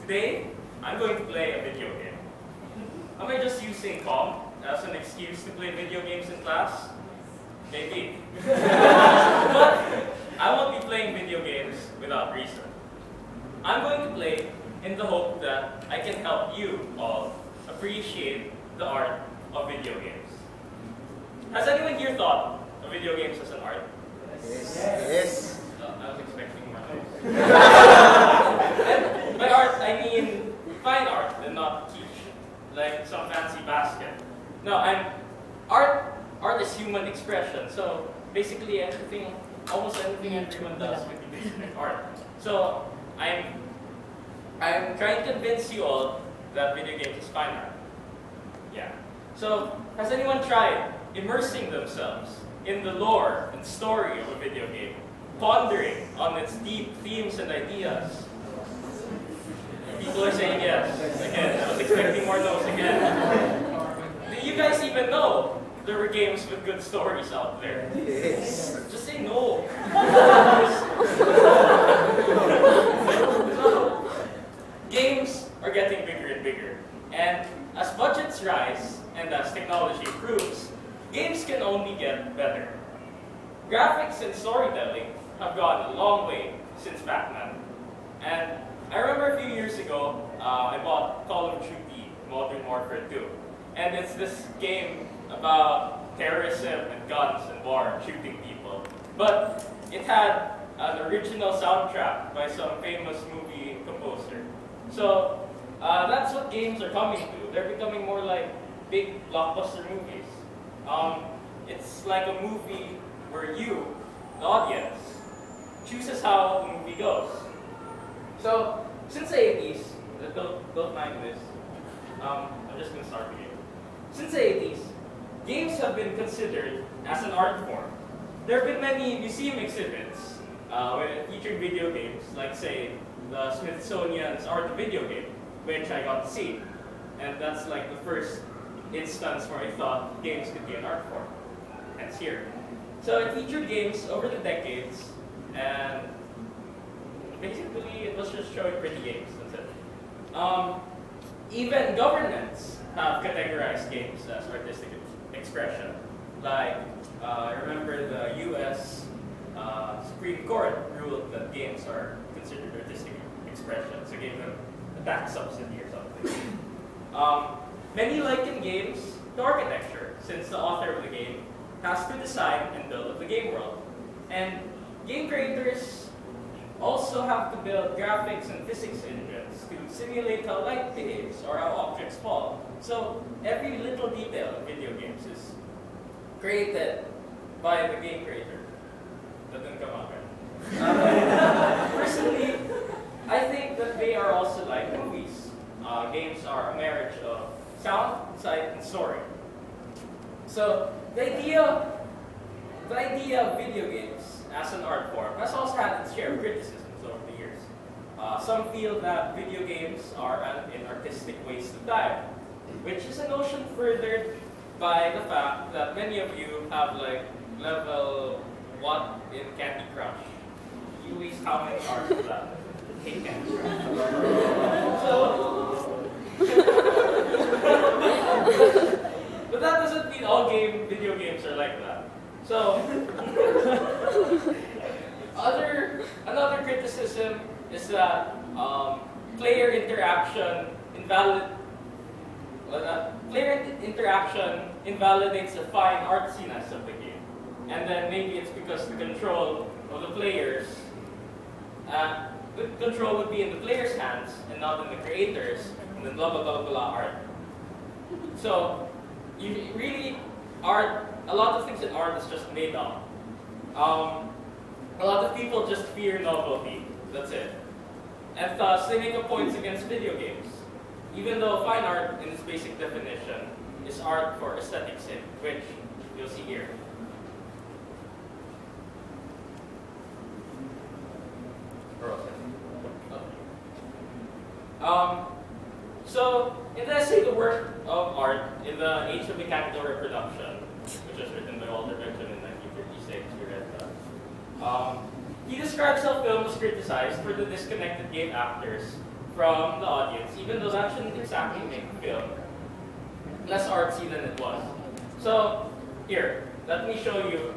Today, I'm going to play a video game. Am I just using calm as an excuse to play video games in class? Maybe. But I won't be playing video games without reason. I'm going to play in the hope that I can help you all appreciate the art of video games. Has anyone here thought of video games as an art? Yes. I was expecting more noise. And by art, I mean fine art and not kitsch, like some fancy basket. No, art is human expression. So basically, almost anything everyone does with art. So I'm trying to convince you all that video games is fine art. Yeah. So has anyone tried immersing themselves in the lore and story of a video game, pondering on its deep themes and ideas? People are saying yes. Again, I was expecting more no's again. Do you guys even know there were games with good stories out there? Yes. Just say no. Games are getting bigger and bigger. And as budgets rise and as technology improves, games can only get better. Graphics and storytelling have gone a long way since Pac-Man. And I remember a few years ago, I bought Call of Duty Modern Warfare 2. And it's this game about terrorism and guns and war and shooting people. But it had an original soundtrack by some famous movie composer. So that's what games are coming to. They're becoming more like big blockbuster movies. It's like a movie where you, the audience, chooses how the movie goes. So since the 80s, don't mind this. I'm just gonna start with you. Since the 80s, games have been considered as an art form. There have been many museum exhibits featuring video games, like say the Smithsonian's Art of Video Game, which I got to see. And that's like the first instance where I thought games could be an art form. Hence here. So it featured games over the decades, and basically it was just showing pretty games, that's it. Even governments have categorized games as artistic expression. Like, I remember the US Supreme Court ruled that games are considered artistic expression, so gave them a tax subsidy or something. Many liken games to architecture, since the author of the game has to design and build the game world. And game creators also have to build graphics and physics engines to simulate how light behaves or how objects fall. So every little detail in video games is created by the game creator. That didn't come out right. Personally, I think that they are also like movies. Games are a marriage of sound, sight, and story. So the idea of video games as an art form has also had its share of criticisms over the years. Some feel that video games are an artistic waste of time, which is a notion furthered by the fact that many of you have like level 1 in Candy Crush. You waste how many hours of that? Hate Candy Crush. But that doesn't mean all video games are like that. So, another criticism is that player interaction invalidates the fine artsiness of the game. And then maybe it's because the control of the players, the control would be in the player's hands and not in the creators, and then blah blah blah blah art. So, a lot of things in art is just made up. A lot of people just fear novelty, that's it. And thus, they make a point against video games. Even though fine art, in its basic definition, is art for aesthetic sake, which you'll see here. So, in the essay, The Work of Art in the Age of Mechanical Reproduction, which was written by Walter Benjamin in 1936, we read that. He describes how film was criticized for the disconnected game actors from the audience, even though that shouldn't exactly make the film less artsy than it was. So, here, let me show you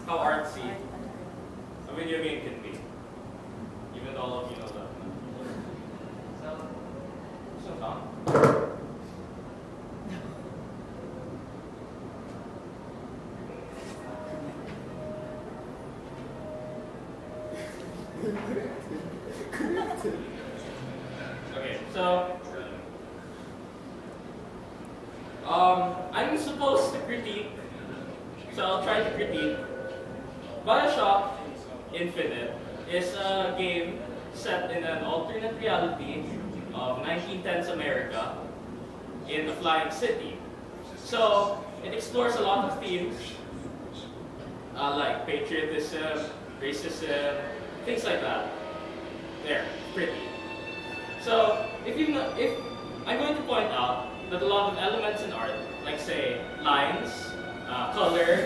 how artsy a video game can be. Even though all of you know that. So, Tom. Okay, so I'm supposed to critique, so I'll try to critique. BioShock Infinite is a game set in an alternate reality of 1910s America in a flying city. So it explores a lot of themes like patriotism, racism, things like that. There, pretty. So if I'm going to point out that a lot of elements in art, like say lines, color,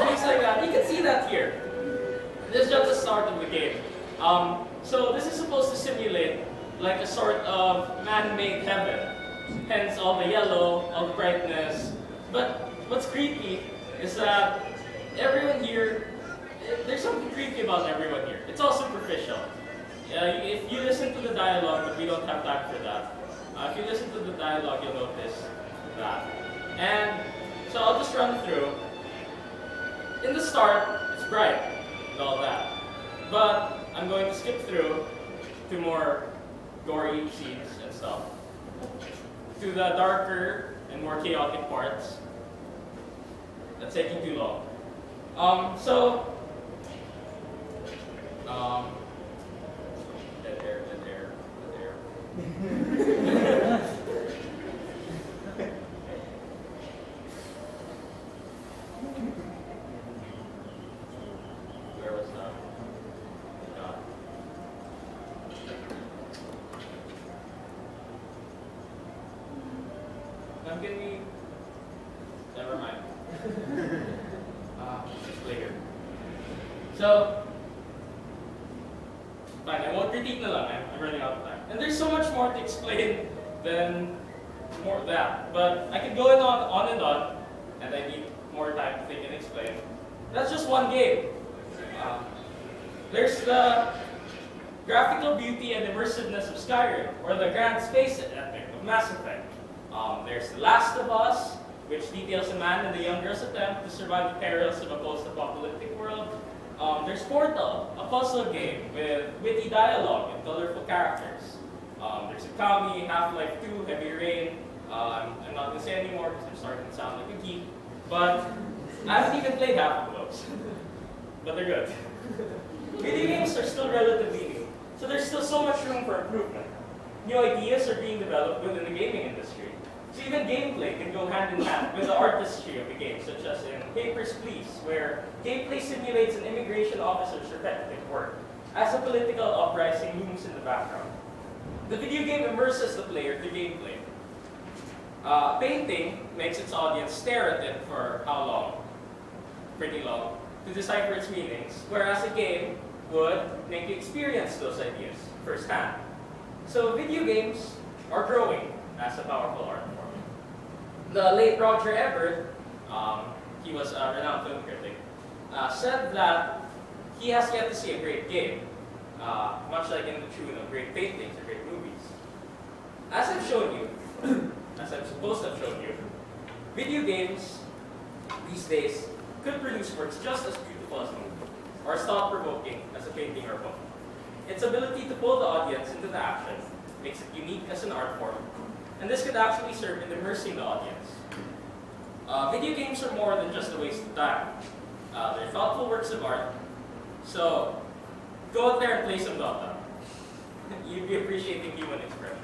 things like that, you can see that here. This is just the start of the game. So this is supposed to simulate like a sort of man-made heaven. Hence all the yellow, all the brightness. But what's creepy is that everyone here, there's something creepy about everyone here. It's all superficial. If you listen to the dialogue, but we don't have time for that. If you listen to the dialogue, you'll notice that. And so I'll just run through. In the start, it's bright and all that. But I'm going to skip through to more gory scenes and stuff. To the darker and more chaotic parts. That's taking too long. Dead air. Where was that? God. I'm gonna be. Never mind. Just later. So, fine, I won't critique na lang. I'm running out of time. And there's so much more to explain than more of that. But I could go on and on, and I need more time to think and explain. That's just one game. There's the graphical beauty and immersiveness of Skyrim, or the grand space epic of Mass Effect. There's The Last of Us, which details a man and a young girl's attempt to survive the perils of a post-apocalyptic world. There's Portal, a puzzle game with witty dialogue and colorful characters. There's Akami, Half-Life 2, Heavy Rain. I'm not going to say anymore because I'm starting to sound like a geek. But I haven't even played half of those. But they're good. Video games are still relatively new, so there's still so much room for improvement. New ideas are being developed within the gaming industry. So even gameplay can go hand in hand with the artistry of the game, such as in Papers, Please, where gameplay simulates an immigration officer's repetitive work, as a political uprising looms in the background. The video game immerses the player through gameplay. Painting makes its audience stare at it for how long? Pretty long, to decipher its meanings, whereas a game would make you experience those ideas firsthand. So video games are growing as a powerful art form. The late Roger Ebert, he was a renowned film critic, said that he has yet to see a great game, much like in the tune of great paintings or great movies. As I've shown you, as I'm supposed to have shown you, video games these days could produce works just as beautiful as a movie, or as thought-provoking as a painting or book. Its ability to pull the audience into the action makes it unique as an art form, and this could actually serve in immersing the audience. Video games are more than just a waste of time. They're thoughtful works of art, so go out there and play some Dota. You'd be appreciating human expression.